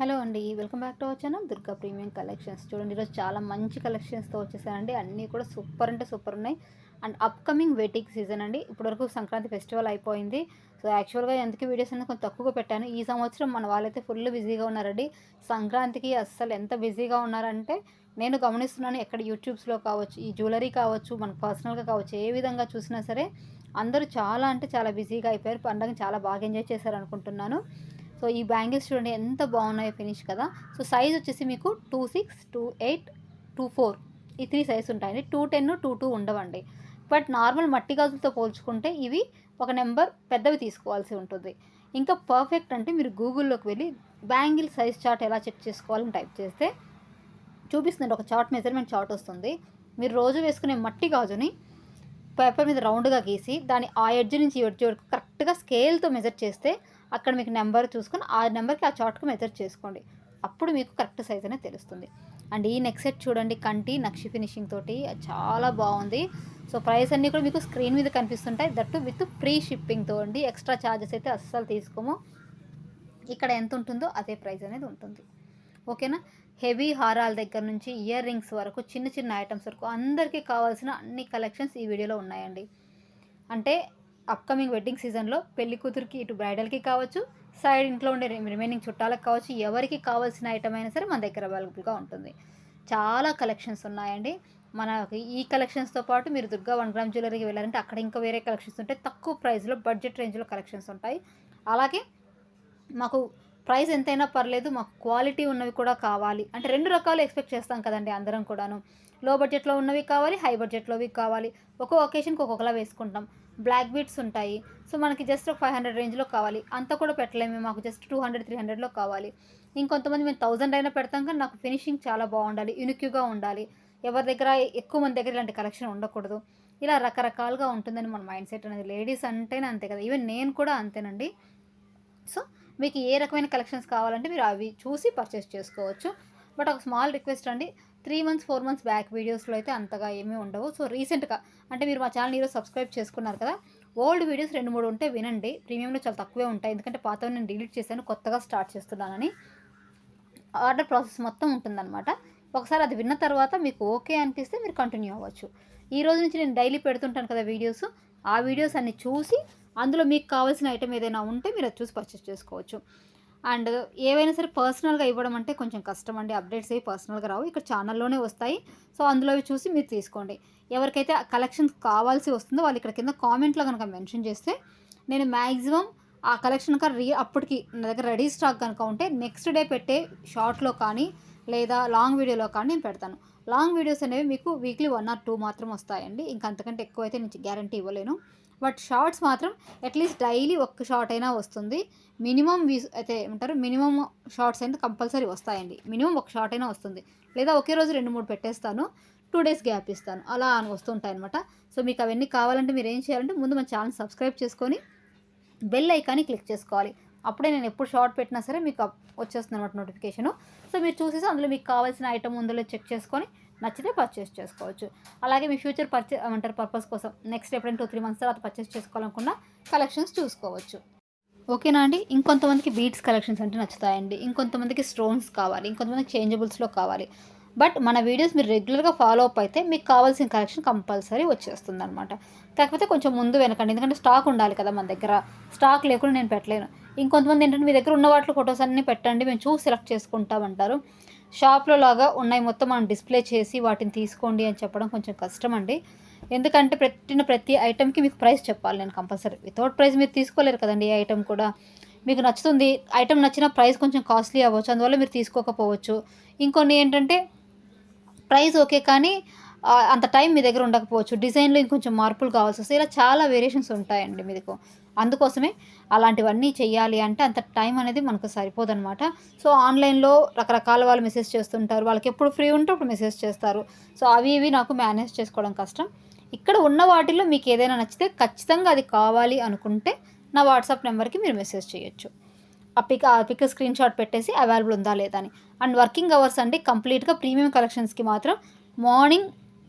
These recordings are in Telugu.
హలో అండి. Welcome back to our channel Durga premium collections. చూడండి ఈరోజు చాలా మంచి కలెక్షన్స్‌తో వచ్చేసానండి. అన్నీ కూడా సూపర్ అంటే సూపర్ ఉన్నాయి. అండ్ అప్‌కమింగ్ వెడ్డింగ్ సీజన్ అండి. ఇప్పటివరకు సంక్రాంతి ఫెస్టివల్ అయిపోయింది. సో, యాక్చువల్‌గా ఎందుకు వీడియోస్ అనేది కొంచెం తక్కువగా పెట్టాను. ఈ సంవత్సరం మన వాళ్ళైతే ఫుల్ బిజీగా ఉన్నారండి. సంక్రాంతికి అస్సలు ఎంత బిజీగా ఉన్నారంటే నేను గమనిస్తున్నాను. ఎక్కడ యూట్యూబ్స్‌లో కావచ్చు, ఈ జ్యువెలరీ కావచ్చు, మనకు పర్సనల్‌గా కావచ్చు, ఏ విధంగా చూసినా సరే అందరూ చాలా అంటే చాలా బిజీగా అయిపోయారు. పండగని చాలా బాగా ఎంజాయ్ చేశారనుకుంటున్నాను. సో, ఈ బ్యాంగిల్స్ చూడండి ఎంత బాగున్నాయో ఫినిష్ కదా! సో, సైజ్ వచ్చేసి మీకు 26, 28, 24 ఈ 3 సైజ్ ఉంటాయండి. 210, 22 ఉండవండి. బట్ నార్మల్ మట్టి గాజులతో పోల్చుకుంటే ఇవి ఒక నెంబర్ పెద్దవి తీసుకోవాల్సి ఉంటుంది. ఇంకా పర్ఫెక్ట్ అంటే మీరు గూగుల్‌లోకి వెళ్ళి బ్యాంగిల్ సైజ్ చార్ట్ ఎలా చెక్ చేసుకోవాలని టైప్ చేస్తే చూపిస్తుందండి. ఒక చార్ట్ మెజర్‌మెంట్ చార్ట్ వస్తుంది. మీరు రోజు వేసుకునే మట్టి గాజుని పేపర్ మీద రౌండ్‌గా గీసి దాని ఆ ఎడ్జ్ నుంచి ఈ ఎడ్జ్ వరకు కరెక్ట్‌గా స్కేల్‌తో మెజర్ చేస్తే అక్కడ మీకు నెంబర్ చూసుకొని ఆ నెంబర్‌కి ఆ చార్ట్‌కి మెజర్ చేసుకోండి. అప్పుడు మీకు కరెక్ట్ సైజ్ అనేది తెలుస్తుంది. అండ్ ఈ నెక్ సెట్ చూడండి కంటి నక్షి ఫినిషింగ్ తోటి చాలా బాగుంది. సో, ప్రైస్ అన్నీ కూడా మీకు స్క్రీన్ మీద కనిపిస్తుంటాయి. దట్టు విత్ ఫ్రీ షిప్పింగ్‌తో అండి. ఎక్స్ట్రా చార్జెస్ అయితే అస్సలు తీసుకోము. ఇక్కడ ఎంత ఉంటుందో అదే ప్రైస్ అనేది ఉంటుంది. ఓకేనా? హెవీ హారాల దగ్గర నుంచి ఇయర్ రింగ్స్ వరకు చిన్న చిన్న ఐటమ్స్ వరకు అందరికీ కావాల్సిన అన్ని కలెక్షన్స్ ఈ వీడియోలో ఉన్నాయండి. అంటే అప్‌కమింగ్ వెడ్డింగ్ సీజన్‌లో పెళ్లి కూతురికి ఇటు బ్రైడల్‌కి కావచ్చు, సైడ్ ఇంట్లో ఉండే రిమైనింగ్ చుట్టాలకు కావచ్చు, ఎవరికి కావాల్సిన ఐటమ్ అయినా సరే మన దగ్గర అవైలబుల్‌గా ఉంటుంది. చాలా కలెక్షన్స్ ఉన్నాయండి. మనకి ఈ కలెక్షన్స్‌తో పాటు మీరు దుర్గా 1 గ్రామ్ జ్యువెలరీకి వెళ్లారంటే అక్కడ ఇంకా వేరే కలెక్షన్స్ ఉంటాయి. తక్కువ ప్రైస్‌లో బడ్జెట్ రేంజ్‌లో కలెక్షన్స్ ఉంటాయి. అలాగే మాకు ప్రైస్ ఎంతైనా పర్లేదు. మాకు క్వాలిటీ ఉన్నవి కూడా కావాలి. అంటే 2 రకాలు ఎక్స్‌పెక్ట్ చేస్తాం కదండీ అందరం కూడాను. లో బడ్జెట్‌లో ఉన్నవి కావాలి, హై బడ్జెట్‌లోవి కావాలి. ఒక్కో ఒకేషన్‌కి ఒక్కొక్కలా వేసుకుంటాం. బ్లాక్ బీడ్స్ ఉంటాయి. సో, మనకి జస్ట్ ఒక 500 రేంజ్‌లో కావాలి. అంత కూడా పెట్టలేము. మాకు జస్ట్ 200, 300లో కావాలి. ఇంకొంతమంది మేము 1000 అయినా పెడతాం కానీ నాకు ఫినిషింగ్ చాలా బావుండాలి. యూనిక్‌గా ఉండాలి. ఎవరి దగ్గర ఎక్కువ మంది దగ్గర ఇలాంటి కలెక్షన్ ఉండకూడదు. ఇలా రకరకాలుగా ఉంటుందని మన మైండ్ సెట్ అనేది. లేడీస్ అంటేనే అంతే కదా! ఈవెన్ నేను కూడా అంతేనండి. సో, మీకు ఏ రకమైన కలెక్షన్స్ కావాలంటే మీరు అవి చూసి పర్చేస్ చేసుకోవచ్చు. బట్ ఒక స్మాల్ రిక్వెస్ట్ అండి. 3 మంత్స్, 4 మంత్స్ బ్యాక్ వీడియోస్‌లో అయితే అంతగా ఏమీ ఉండవు. సో, రీసెంట్‌గా అంటే మీరు మా ఛానెల్‌ని ఈరోజు సబ్స్క్రైబ్ చేసుకున్నారు కదా! ఓల్డ్ వీడియోస్ 2, 3 ఉంటే వినండి. ప్రీమియంలో చాలా తక్కువే ఉంటాయి. ఎందుకంటే పాతవి నేను డిలీట్ చేశాను. కొత్తగా స్టార్ట్ చేస్తున్నానని. ఆర్డర్ ప్రాసెస్ మొత్తం ఉంటుందనమాట. ఒకసారి అది విన్న తర్వాత మీకు ఓకే అనిపిస్తే మీరు కంటిన్యూ అవ్వచ్చు. ఈ రోజు నుంచి నేను డైలీ పెడుతుంటాను కదా వీడియోస్. ఆ వీడియోస్ అన్ని చూసి అందులో మీకు కావాల్సిన ఐటెమ్ ఏదైనా ఉంటే మీరు అది చూసి పర్చేస్ చేసుకోవచ్చు. అండ్ ఏవైనా సరే పర్సనల్‌గా ఇవ్వడం అంటే కొంచెం కష్టం అండి. అప్డేట్స్ ఏవి పర్సనల్‌గా రావు. ఇక్కడ ఛానల్‌లోనే వస్తాయి. సో, అందులోవి చూసి మీరు తీసుకోండి. ఎవరికైతే ఆ కలెక్షన్ కావాల్సి వస్తుందో వాళ్ళు ఇక్కడ కింద కామెంట్‌లో గనక మెన్షన్ చేస్తే నేను మాక్సిమం ఆ కలెక్షన్ అప్పటికి నా దగ్గర రెడీ స్టాక్ గనుక ఉంటే నెక్స్ట్ డే పెట్టే షార్ట్‌లో కానీ, లేదా లాంగ్ వీడియోలో కానీ నేను పెడతాను. లాంగ్ వీడియోస్ అనేవి మీకు వీక్లీ 1 ఆర్ 2 మాత్రం వస్తాయండి. ఇంక అంతకంటే ఎక్కువైతే నేను గ్యారంటీ ఇవ్వలేను. బట్ షార్ట్స్ మాత్రం అట్‌లీస్ట్ డైలీ ఒక్క షార్ట్ అయినా వస్తుంది. మినిమమ్ అయితే ఏమంటారు మినిమమ్ షార్ట్స్ అయితే కంపల్సరీ వస్తాయండి. మినిమమ్ ఒక షార్ట్ అయినా వస్తుంది. లేదా ఒకే రోజు 2, 3 పెట్టేస్తాను. 2 డేస్ గ్యాప్ ఇస్తాను. అలా అని వస్తుంటాయన్నమాట. సో, మీకు అవన్నీ కావాలంటే మీరేం చేయాలంటే ముందు మన ఛానెల్ సబ్స్క్రైబ్ చేసుకొని బెల్ ఐకాన్ని క్లిక్ చేసుకోవాలి. అప్పుడే నేను ఎప్పుడు షార్ట్ పెట్టినా సరే మీకు వచ్చేస్తుందన్నమాట నోటిఫికేషను. సో, మీరు చూసేసి అందులో మీకు కావాల్సిన ఐటెమ్ ఉందో లేదో చెక్ చేసుకొని నచ్చితే పర్చేస్ చేసుకోవచ్చు. అలాగే మీ ఫ్యూచర్ పర్పస్ కోసం నెక్స్ట్ ఎప్పుడైనా 2, 3 మంత్స్ తర్వాత పర్చేస్ చేసుకోవాలనుకున్న కలెక్షన్స్ చూసుకోవచ్చు. ఓకేనా అండి. ఇంకొంతమందికి బీడ్స్ కలెక్షన్స్ అంటే నచ్చుతాయండి. ఇంకొంతమందికి స్టోన్స్ కావాలి. ఇంకొంతమందికి చేంజబుల్స్‌లో కావాలి. బట్ మన వీడియోస్ మీరు రెగ్యులర్‌గా ఫాలో అప్ అయితే మీకు కావాల్సిన కలెక్షన్ కంపల్సరీ వచ్చేస్తుందనమాట. కాకపోతే కొంచెం ముందు వెనకండి. ఎందుకంటే స్టాక్ ఉండాలి కదా మన దగ్గర. స్టాక్ లేకుండా నేను పెట్టలేను. ఇంకొంతమంది ఏంటంటే మీ దగ్గర ఉన్న వాటిలో ఫోటోస్ అన్నీ పెట్టండి. మేము చూసి సెలెక్ట్ చేసుకుంటామంటారు. షాప్‌లో లాగా ఉన్నాయి మొత్తం మనం డిస్‌ప్లే చేసి వాటిని తీసుకోండి అని చెప్పడం కొంచెం కష్టమండి. ఎందుకంటే పెట్టిన ప్రతి ఐటెమ్‌కి మీకు ప్రైస్ చెప్పాలి నేను కంపల్సరీ. వితౌట్ ప్రైస్ మీరు తీసుకోలేరు కదండీ ఏ ఐటెమ్ కూడా. మీకు నచ్చుతుంది. ఐటెమ్ నచ్చిన ప్రైస్ కొంచెం కాస్ట్‌లీ అవ్వచ్చు. అందువల్ల మీరు తీసుకోకపోవచ్చు. ఇంకొన్ని ఏంటంటే ప్రైస్ ఓకే. కానీ అంత టైం మీ దగ్గర ఉండకపోవచ్చు. డిజైన్‌లో ఇంకొంచెం మార్పులు కావాల్సొస్తాయి. ఇలా చాలా వేరియేషన్స్ ఉంటాయండి మీకు. అందుకోసమే అలాంటివన్నీ చెయ్యాలి అంటే అంత టైం అనేది మనకు సరిపోదనమాట. సో, ఆన్‌లైన్‌లో రకరకాల వాళ్ళు మెసేజ్ చేస్తుంటారు. వాళ్ళకెప్పుడు ఫ్రీ ఉంటే అప్పుడు మెసేజ్ చేస్తారు. సో, అవి ఇవి నాకు మేనేజ్ చేసుకోవడం కష్టం. ఇక్కడ ఉన్న వాటిల్లో మీకేదైనా నచ్చితే ఖచ్చితంగా అది కావాలి అనుకుంటే నా వాట్సాప్ నెంబర్‌కి మీరు మెసేజ్ చేయొచ్చు. ఆ పిక్ స్క్రీన్‌షాట్ పెట్టేసి అవైలబుల్ ఉందా లేదా అని. అండ్ వర్కింగ్ అవర్స్ అండి కంప్లీట్‌గా ప్రీమియం కలెక్షన్స్‌కి మాత్రం మార్నింగ్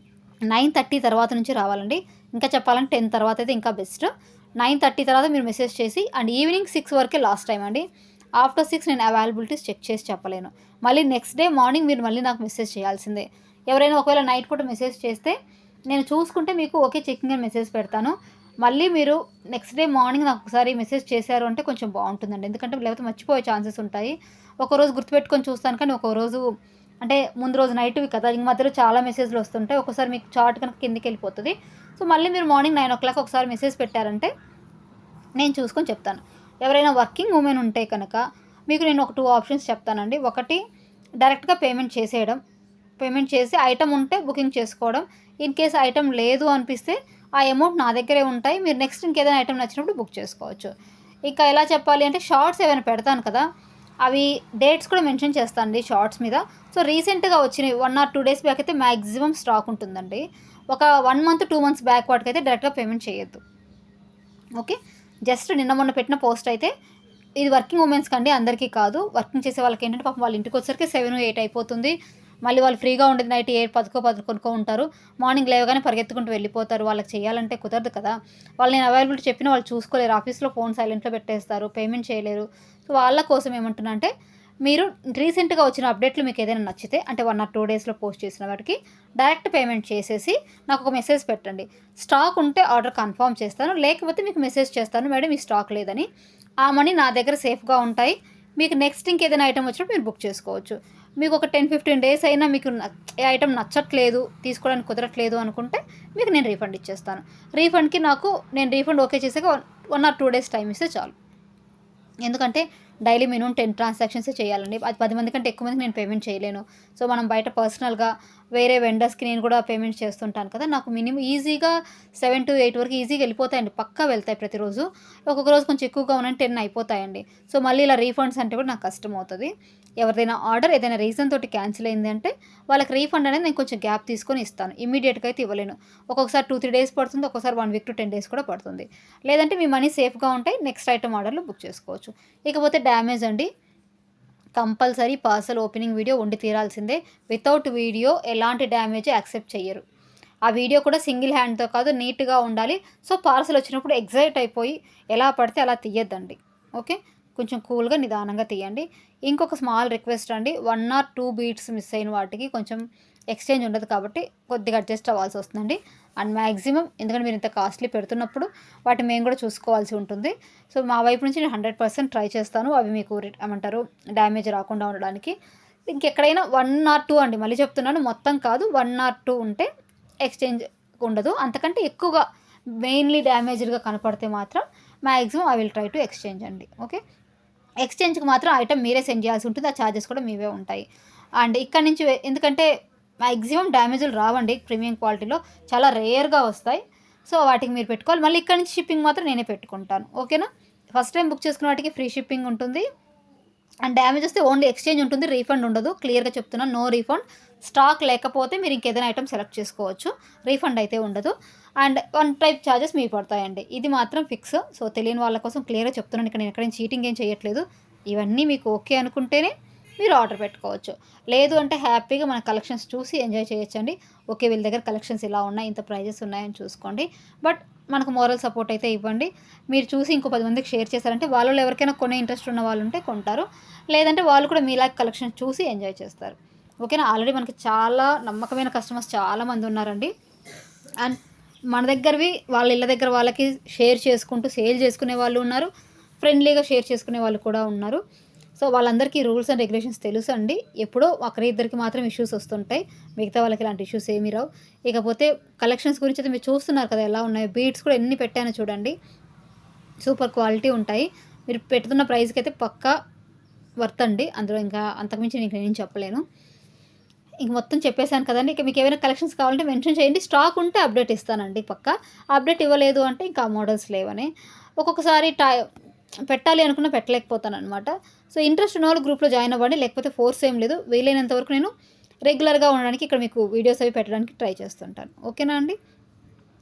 9:30 తర్వాత నుంచి రావాలండి. ఇంకా చెప్పాలంటే 10 తర్వాత అయితే ఇంకా బెస్ట్. 9:30 తర్వాత మీరు మెసేజ్ చేసి అండ్ ఈవినింగ్ 6 వరకే లాస్ట్ టైమ్ అండి. ఆఫ్టర్ 6 నేను అవైలబిలిటీస్ చెక్ చేసి చెప్పలేను. మళ్ళీ నెక్స్ట్ డే మార్నింగ్ మీరు మళ్ళీ నాకు మెసేజ్ చేయాల్సిందే. ఎవరైనా ఒకవేళ నైట్ పూట మెసేజ్ చేస్తే నేను చూసుకుంటే మీకు ఓకే చెకింగ్ అని మెసేజ్ పెడతాను. మళ్ళీ మీరు నెక్స్ట్ డే మార్నింగ్ నాకు ఒకసారి మెసేజ్ చేశారు అంటే కొంచెం బావుంటుందండి. ఎందుకంటే లేకపోతే మర్చిపోయే ఛాన్సెస్ ఉంటాయి. ఒకరోజు గుర్తుపెట్టుకొని చూస్తాను కానీ ఒక్కో రోజు అంటే ముందు రోజు నైట్‌వి కదా! ఇంక మధ్యలో చాలా మెసేజ్‌లు వస్తుంటాయి. ఒక్కోసారి మీకు చార్ట్ కనుక కిందకెళ్ళిపోతది. సో, మళ్ళీ మీరు మార్నింగ్ 9:00 ఒకసారి మెసేజ్ పెట్టారంటే నేను చూసుకొని చెప్తాను. ఎవరైనా వర్కింగ్ ఉమెన్ ఉంటే కనుక మీకు నేను ఒక 2 ఆప్షన్స్ చెప్తానండి. ఒకటి డైరెక్ట్‌గా పేమెంట్ చేసేయడం. పేమెంట్ చేసి ఐటెమ్ ఉంటే బుకింగ్ చేసుకోవడం. ఇన్ కేస్ ఐటెమ్ లేదు అనిపిస్తే ఆ అమౌంట్ నా దగ్గరే ఉంటాయి. మీరు నెక్స్ట్ ఇంకేదైనా ఐటెమ్ నచ్చినప్పుడు బుక్ చేసుకోవచ్చు. ఇంకా ఎలా చెప్పాలి అంటే షార్ట్స్ ఏవైనా పెడతాను కదా! అవి డేట్స్ కూడా మెన్షన్ చేస్తానండి షార్ట్స్ మీద. సో, రీసెంట్‌గా వచ్చినవి 1 ఆర్ 2 డేస్ బ్యాక్ అయితే మాక్సిమం స్టాక్ ఉంటుందండి. ఒక 1 మంత్, 2 మంత్స్ బ్యాక్ వాటికైతే డైరెక్ట్‌గా పేమెంట్ చేయొద్దు. ఓకే. జస్ట్ నిన్న మొన్న పెట్టిన పోస్ట్ అయితే ఇది వర్కింగ్ ఉమెన్స్‌కి అండి, అందరికీ కాదు. వర్కింగ్ చేసే వాళ్ళకేంటంటే పాపం వాళ్ళ ఇంటికొచ్చేసరికి 7, 8 అయిపోతుంది. మళ్ళీ వాళ్ళు ఫ్రీగా ఉండేది నైట్ 7, 10కో ఉంటారు. మార్నింగ్ లేవగానే పరిగెత్తుకుంటూ వెళ్ళిపోతారు. వాళ్ళకి చేయాలంటే కుదరదు కదా! వాళ్ళు నేను అవైలబిలిటీ చెప్పినా వాళ్ళు చూసుకోలేరు. ఆఫీస్‌లో ఫోన్ సైలెంట్‌లో పెట్టేస్తారు. పేమెంట్ చేయలేరు. సో, వాళ్ళ కోసం ఏమంటున్నా అంటే మీరు రీసెంట్‌గా వచ్చిన అప్డేట్‌లు మీకేదైనా నచ్చితే అంటే 1 ఆర్ 2 డేస్‌లో పోస్ట్ చేసిన వాటికి డైరెక్ట్ పేమెంట్ చేసేసి నాకొక మెసేజ్ పెట్టండి. స్టాక్ ఉంటే ఆర్డర్ కన్ఫర్మ్ చేస్తాను. లేకపోతే మీకు మెసేజ్ చేస్తాను. మేడం ఈ స్టాక్ లేదని. ఆ మనీ నా దగ్గర సేఫ్‌గా ఉంటాయి. మీకు నెక్స్ట్ ఇంకేదైనా ఐటెమ్ వచ్చినప్పుడు మీరు బుక్ చేసుకోవచ్చు. మీకు ఒక 10, 15 డేస్ అయినా మీకు ఏ ఐటెమ్ నచ్చట్లేదు, తీసుకోవడానికి కుదరట్లేదు అనుకుంటే మీకు నేను రీఫండ్ ఇచ్చేస్తాను. రీఫండ్‌కి నేను రీఫండ్ ఓకే చేసాక 1 ఆర్ 2 డేస్ టైమ్ ఇస్తే చాలు. ఎందుకంటే డైలీ మినిమమ్ 10 ట్రాన్సాక్షన్సే చేయాలండి. అది 10 మంది కంటే ఎక్కువ మందికి నేను పేమెంట్ చేయలేను. సో, మనం బయట పర్సనల్‌గా వేరే వెండర్స్‌కి నేను కూడా పేమెంట్ చేస్తుంటాను కదా! నాకు మినిమమ్ ఈజీగా 7-8 వరకు ఈజీగా వెళ్ళిపోతాయండి. పక్కా వెళ్తాయి ప్రతిరోజు. ఒక్కొక్క రోజు కొంచెం ఎక్కువగా ఉన్నాయి 10 అయిపోతాయండి. సో, మళ్ళీ ఇలా రీఫండ్స్ అంటే కూడా నాకు కష్టమవుతది. ఎవరిదైనా ఆర్డర్ ఏదైనా రీజన్ తోటి క్యాన్సిల్ అయింది అంటే వాళ్ళకి రీఫండ్ అనేది నేను కొంచెం గ్యాప్ తీసుకొని ఇస్తాను. ఇమ్మీడియేట్‌గా అయితే ఇవ్వలేను. ఒక్కొక్కసారి 2, 3 డేస్ పడుతుంది. ఒక్కోసారి 1 వీక్ టు 10 డేస్ కూడా పడుతుంది. లేదంటే మీ మనీ సేఫ్‌గా ఉంటాయి. నెక్స్ట్ ఐటెమ్ ఆర్డర్‌లో బుక్ చేసుకోవచ్చు. ఇకపోతే డ్యామేజ్ అండి. కంపల్సరీ పార్సెల్ ఓపెనింగ్ వీడియో ఉండి తీరాల్సిందే. వితౌట్ వీడియో ఎలాంటి డ్యామేజ్ యాక్సెప్ట్ చెయ్యరు. ఆ వీడియో కూడా సింగిల్ హ్యాండ్‌తో కాదు నీట్‌గా ఉండాలి. సో, పార్సెల్ వచ్చినప్పుడు ఎక్సైట్ అయిపోయి ఎలా పడితే అలా తీయొద్దండి. ఓకే. కొంచెం కూల్‌గా నిదానంగా తీయండి. ఇంకొక స్మాల్ రిక్వెస్ట్ అండి. 1 ఆర్ 2 బీట్స్ మిస్ అయిన వాటికి కొంచెం ఎక్స్‌చేంజ్ ఉండదు కాబట్టి కొద్దిగా అడ్జస్ట్ అవ్వాల్సి వస్తుందండి. అండ్ మాక్సిమం ఎందుకంటే మీరు ఇంత కాస్ట్‌లీ పెడుతున్నప్పుడు వాటిని మేము కూడా చూసుకోవాల్సి ఉంటుంది. సో, మా వైపు నుంచి నేను 100% ట్రై చేస్తాను. అవి మీకు ఏమంటారు డ్యామేజ్ రాకుండా ఉండడానికి. ఇంకెక్కడైనా 1 ఆర్ 2 అండి. మళ్ళీ చెప్తున్నాను మొత్తం కాదు. 1 ఆర్ 2 ఉంటే ఎక్స్‌చేంజ్ ఉండదు. అంతకంటే ఎక్కువగా మెయిన్‌లీ డ్యామేజ్డ్‌గా కనపడితే మాత్రం maximum I will try to exchange అండి. ఓకే. ఎక్స్‌చేంజ్‌కి మాత్రం ఐటెమ్ మీరే సెండ్ చేయాల్సి ఉంటుంది. ఆ చార్జెస్ కూడా మీవే ఉంటాయి. అండ్ ఇక్కడి నుంచి ఎందుకంటే మాక్సిమం డ్యామేజ్‌లు రావండి ప్రీమియం క్వాలిటీలో. చాలా రేర్‌గా వస్తాయి. సో, వాటికి మీరు పెట్టుకోవాలి. మళ్ళీ ఇక్కడి నుంచి షిప్పింగ్ మాత్రం నేనే పెట్టుకుంటాను. ఓకేనా? ఫస్ట్ టైమ్ బుక్ చేసుకున్న వాటికి ఫ్రీ షిప్పింగ్ ఉంటుంది. అండ్ డ్యామేజ్ వస్తే ఓన్లీ ఎక్స్‌చేంజ్ ఉంటుంది. రీఫండ్ ఉండదు. క్లియర్‌గా చెప్తున్నాను. No refund. స్టాక్ లేకపోతే మీరు ఇంకేదైనా ఐటెమ్ సెలెక్ట్ చేసుకోవచ్చు. రీఫండ్ అయితే ఉండదు. అండ్ వన్ టైప్ చార్జెస్ మీకు పడతాయండి. ఇది మాత్రం ఫిక్స్. సో, తెలియని వాళ్ళ కోసం క్లియర్‌గా చెప్తున్నాను. ఇక్కడ నేను ఎక్కడ చీటింగ్ ఏం చేయట్లేదు. ఇవన్నీ మీకు ఓకే అనుకుంటేనే మీరు ఆర్డర్ పెట్టుకోవచ్చు. లేదు అంటే హ్యాపీగా మన కలెక్షన్స్ చూసి ఎంజాయ్ చేయొచ్చండి. ఓకే. వీళ్ళ దగ్గర కలెక్షన్స్ ఇలా ఉన్నాయి. ఇంత ప్రైజెస్ ఉన్నాయని చూసుకోండి. బట్ మనకు మోరల్ సపోర్ట్ అయితే ఇవ్వండి. మీరు చూసి ఇంకో 10 మందికి షేర్ చేశారంటే వాళ్ళలో ఎవరికైనా కొనే ఇంట్రెస్ట్ ఉన్న వాళ్ళు ఉంటే కొంటారు. లేదంటే వాళ్ళు కూడా మీలాగా కలెక్షన్స్ చూసి ఎంజాయ్ చేస్తారు. ఓకేనా? ఆల్రెడీ మనకి చాలా నమ్మకమైన కస్టమర్స్ చాలామంది ఉన్నారండి. అండ్ మన దగ్గరవి వాళ్ళ ఇళ్ళ దగ్గర వాళ్ళకి షేర్ చేసుకుంటూ సేల్ చేసుకునే వాళ్ళు ఉన్నారు. ఫ్రెండ్లీగా షేర్ చేసుకునే వాళ్ళు కూడా ఉన్నారు. సో, వాళ్ళందరికీ రూల్స్ అండ్ రెగ్యులేషన్స్ తెలుసండి. ఎప్పుడో ఒకరిద్దరికి మాత్రం ఇష్యూస్ వస్తుంటాయి. మిగతా వాళ్ళకి ఇలాంటి ఇష్యూస్ ఏమీ రావు. ఇకపోతే కలెక్షన్స్ గురించి అయితే మీరు చూస్తున్నారు కదా ఎలా ఉన్నాయో. బీడ్స్ కూడా ఎన్ని పెట్టానో చూడండి. సూపర్ క్వాలిటీ ఉంటాయి. మీరు పెడుతున్న ప్రైస్‌కి అయితే పక్కా వర్త్ అండి. అందులో ఇంకా అంతకుమించి నేనేం చెప్పలేను. ఇంక మొత్తం చెప్పేసాను కదండీ. ఇక మీకేమైనా కలెక్షన్స్ కావాలంటే మెన్షన్ చేయండి. స్టాక్ ఉంటే అప్డేట్ ఇస్తానండి పక్కా. అప్డేట్ ఇవ్వలేదు అంటే ఇంకా ఆ మోడల్స్ లేవని. ఒక్కొక్కసారి పెట్టాలి అనుకున్నా పెట్టలేకపోతాననమాట. సో, ఇంట్రెస్ట్ ఉన్నవాళ్ళు గ్రూప్‌లో జాయిన్ అవ్వండి. లేకపోతే ఫోర్స్ ఏం లేదు. వీలైనంత వరకు నేను రెగ్యులర్‌గా ఉండడానికి ఇక్కడ మీకు వీడియోస్ అవి పెట్టడానికి ట్రై చేస్తుంటాను. ఓకేనా అండి?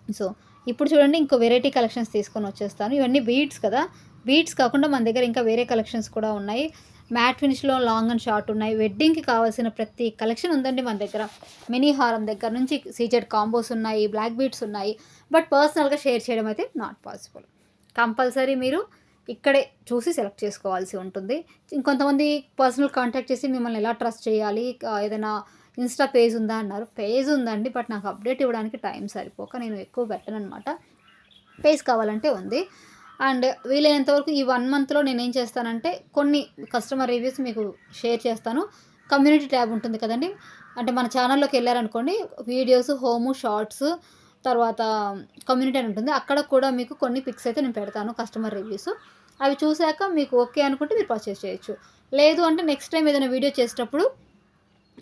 సో, ఇప్పుడు చూడండి ఇంకో వెరైటీ కలెక్షన్స్ తీసుకొని వచ్చేస్తాను. ఇవన్నీ బీడ్స్ కదా! బీడ్స్ కాకుండా మన దగ్గర ఇంకా వేరే కలెక్షన్స్ కూడా ఉన్నాయి. మ్యాట్ ఫినిష్‌లో లాంగ్ అండ్ షార్ట్ ఉన్నాయి. వెడ్డింగ్‌కి కావాల్సిన ప్రతి కలెక్షన్ ఉందండి మన దగ్గర. మినీ హారం దగ్గర నుంచి సీజెడ్ కాంబోస్ ఉన్నాయి. బ్లాక్ బీడ్స్ ఉన్నాయి. బట్ పర్సనల్‌గా షేర్ చేయడం అయితే నాట్ పాసిబుల్. కంపల్సరీ మీరు ఇక్కడే చూసి సెలెక్ట్ చేసుకోవాల్సి ఉంటుంది. ఇంకొంతమంది పర్సనల్ కాంటాక్ట్ చేసి మిమ్మల్ని ఎలా ట్రస్ట్ చేయాలి, ఏదైనా ఇన్‌స్టా పేజ్ ఉందా అన్నారు. పేజ్ ఉందండి. బట్ నాకు అప్డేట్ ఇవ్వడానికి టైం సరిపోక నేను ఎక్కువ పెట్టననమాట. పేజ్ కావాలంటే ఉంది. అండ్ వీలైనంత వరకు ఈ 1 మంత్‌లో నేనేం చేస్తానంటే కొన్ని కస్టమర్ రివ్యూస్ మీకు షేర్ చేస్తాను. కమ్యూనిటీ ట్యాబ్ ఉంటుంది కదండీ! అంటే మన ఛానల్‌లోకి ఎళ్లారనుకోండి, వీడియోస్, హోము, షార్ట్స్, తర్వాత కమ్యూనిటీ అని ఉంటుంది. అక్కడ కూడా మీకు కొన్ని పిక్స్ అయితే నేను పెడతాను కస్టమర్ రివ్యూస్. అవి చూసాక మీకు ఓకే అనుకుంటే మీరు పర్చేస్ చేయొచ్చు. లేదు అంటే నెక్స్ట్ టైమ్ ఏదైనా వీడియో చేసేటప్పుడు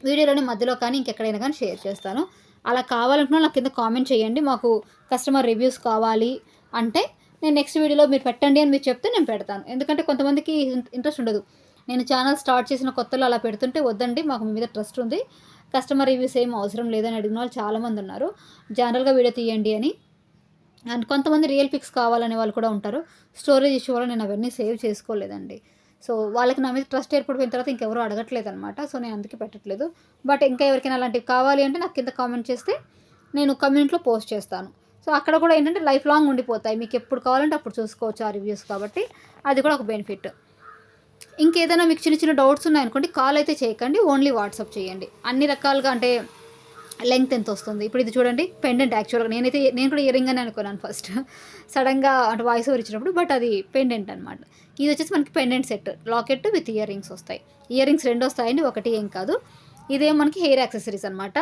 వీడియోలోని మధ్యలో కానీ ఇంకెక్కడైనా కానీ షేర్ చేస్తాను. అలా కావాలనుకున్న నాకు కింద కామెంట్ చేయండి. మాకు కస్టమర్ రివ్యూస్ కావాలి అంటే నేను నెక్స్ట్ వీడియోలో మీరు పెట్టండి అని మీరు చెప్తే నేను పెడతాను. ఎందుకంటే కొంతమందికి ఇంట్రెస్ట్ ఉండదు. నేను ఛానల్ స్టార్ట్ చేసిన కొత్తలో అలా పెడుతుంటే వద్దండి మాకు మీ మీద ట్రస్ట్ ఉంది. కస్టమర్ రివ్యూస్ ఏం అవసరం లేదని అడిగిన వాళ్ళు చాలామంది ఉన్నారు. జనరల్‌గా వీడియో తీయండి అని. అండ్ కొంతమంది రియల్ పిక్స్ కావాలనే వాళ్ళు కూడా ఉంటారు. స్టోరేజ్ ఇష్యూ వల్ల నేను అవన్నీ సేవ్ చేసుకోలేదండి. సో, వాళ్ళకి నా మీద ట్రస్ట్ ఏర్పడిపోయిన తర్వాత ఇంకెవరు అడగట్లేదనమాట. సో, నేను అందుకే పెట్టట్లేదు. బట్ ఇంకా ఎవరికైనా అలాంటివి కావాలి అంటే నాకు కింద కామెంట్ చేస్తే నేను కమ్యూనిటీలో పోస్ట్ చేస్తాను. సో, అక్కడ కూడా ఏంటంటే లైఫ్ లాంగ్ ఉండిపోతాయి. మీకు ఎప్పుడు కావాలంటే అప్పుడు చూసుకోవచ్చు ఆ రివ్యూస్ కాబట్టి అది కూడా ఒక బెనిఫిట్. ఇంకేదైనా మీకు చిన్న చిన్న డౌట్స్ ఉన్నాయనుకోండి, కాల్ అయితే చేయకండి. ఓన్లీ వాట్సాప్ చేయండి. అన్ని రకాలుగా అంటే లెంగ్త్ ఎంతొస్తుంది? ఇప్పుడు ఇది చూడండి పెండెంట్ యాక్చువల్‌గా నేను కూడా ఇయర్ రింగ్ అని అనుకున్నాను ఫస్ట్. సడెన్‌గా అంటే వాయిస్ ఓవర్ ఇచ్చినప్పుడు బట్ అది పెండెంట్ అనమాట. ఇది వచ్చేసి మనకి pendant set. Locket with ear rings వస్తాయి. ఇయర్ రింగ్స్ 2 వస్తాయండి. ఒకటి ఏం కాదు. ఇదేమో మనకి హెయిర్ యాక్సెసరీస్ అనమాట.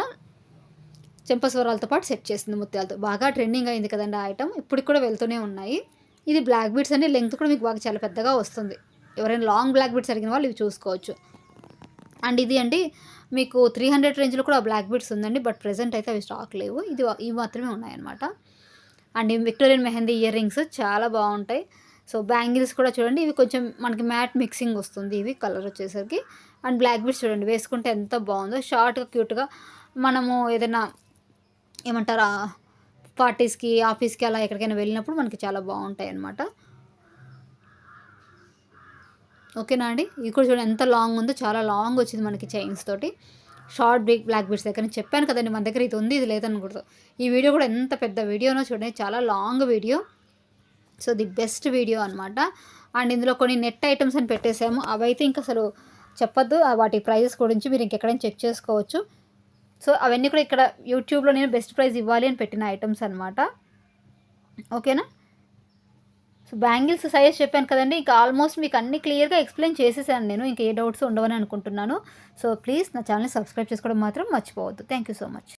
చెంపస్వరాలతో పాటు సెట్ చేసింది ముత్యాలతో. బాగా ట్రెండింగ్ అయింది కదండీ ఆ ఐటెమ్. ఇప్పటికి కూడా వెళ్తూనే ఉన్నాయి. ఇది బ్లాక్ బీడ్స్ అండి. లెంగ్త్ కూడా మీకు బాగా చాలా పెద్దగా వస్తుంది. ఎవరైనా లాంగ్ బ్లాక్ బీడ్స్ అడిగిన వాళ్ళు ఇవి చూసుకోవచ్చు. అండ్ ఇది అండి మీకు 300 రేంజ్‌లో కూడా బ్లాక్ బీడ్స్ ఉందండి. బట్ ప్రెజెంట్ అయితే అవి స్టాక్ లేవు. ఇవి మాత్రమే ఉన్నాయన్నమాట. అండ్ ఈ విక్టోరియన్ మెహందీ ఇయర్ రింగ్స్ చాలా బావుంటాయి. సో, బ్యాంగిల్స్ కూడా చూడండి. ఇవి కొంచెం మనకి మ్యాట్ మిక్సింగ్ వస్తుంది. ఇవి కలర్ వచ్చేసరికి. అండ్ బ్లాక్ బీడ్స్ చూడండి వేసుకుంటే ఎంత బావుందో. షార్ట్‌గా, క్యూట్‌గా మనము ఏదైనా ఏమంటారా పార్టీస్‌కి, ఆఫీస్‌కి అలా ఎక్కడికైనా వెళ్ళినప్పుడు మనకి చాలా బావుంటాయన్నమాట. ఓకేనా అండి. ఇది కూడా చూడండి ఎంత లాంగ్ ఉందో. చాలా లాంగ్ వచ్చింది మనకి చైన్స్ తోటి. షార్ట్ బ్లాక్ బీడ్స్ దగ్గర నేను చెప్పాను కదండీ మన దగ్గర ఇది ఉంది, ఇది లేదనకూడదు. ఈ వీడియో కూడా ఎంత పెద్ద వీడియోనో చూడండి. చాలా long video. So, the best video అనమాట. అండ్ ఇందులో కొన్ని నెట్ ఐటమ్స్ అని పెట్టేసాము. అవైతే ఇంక అసలు చెప్పొద్దు. వాటి ప్రైజెస్ గురించి మీరు ఇంకెక్కడైనా చెక్ చేసుకోవచ్చు. సో, అవన్నీ కూడా ఇక్కడ యూట్యూబ్‌లో నేను బెస్ట్ ప్రైజ్ ఇవ్వాలి అని పెట్టిన ఐటమ్స్ అనమాట. ఓకేనా. సో, బ్యాంగిల్స్ సైజ్ చెప్పాను కదండీ! ఇంకా ఆల్మోస్ట్ మీకు అన్నీ క్లియర్‌గా ఎక్స్‌ప్లెయిన్ చేసేసాను నేను. ఇంక ఏ డౌట్స్ ఉండవని అనుకుంటున్నాను. సో, ప్లీజ్ నా ఛానెల్‌ని సబ్స్క్రైబ్ చేసుకోవడం మాత్రం మర్చిపోవద్దు. Thank you so much.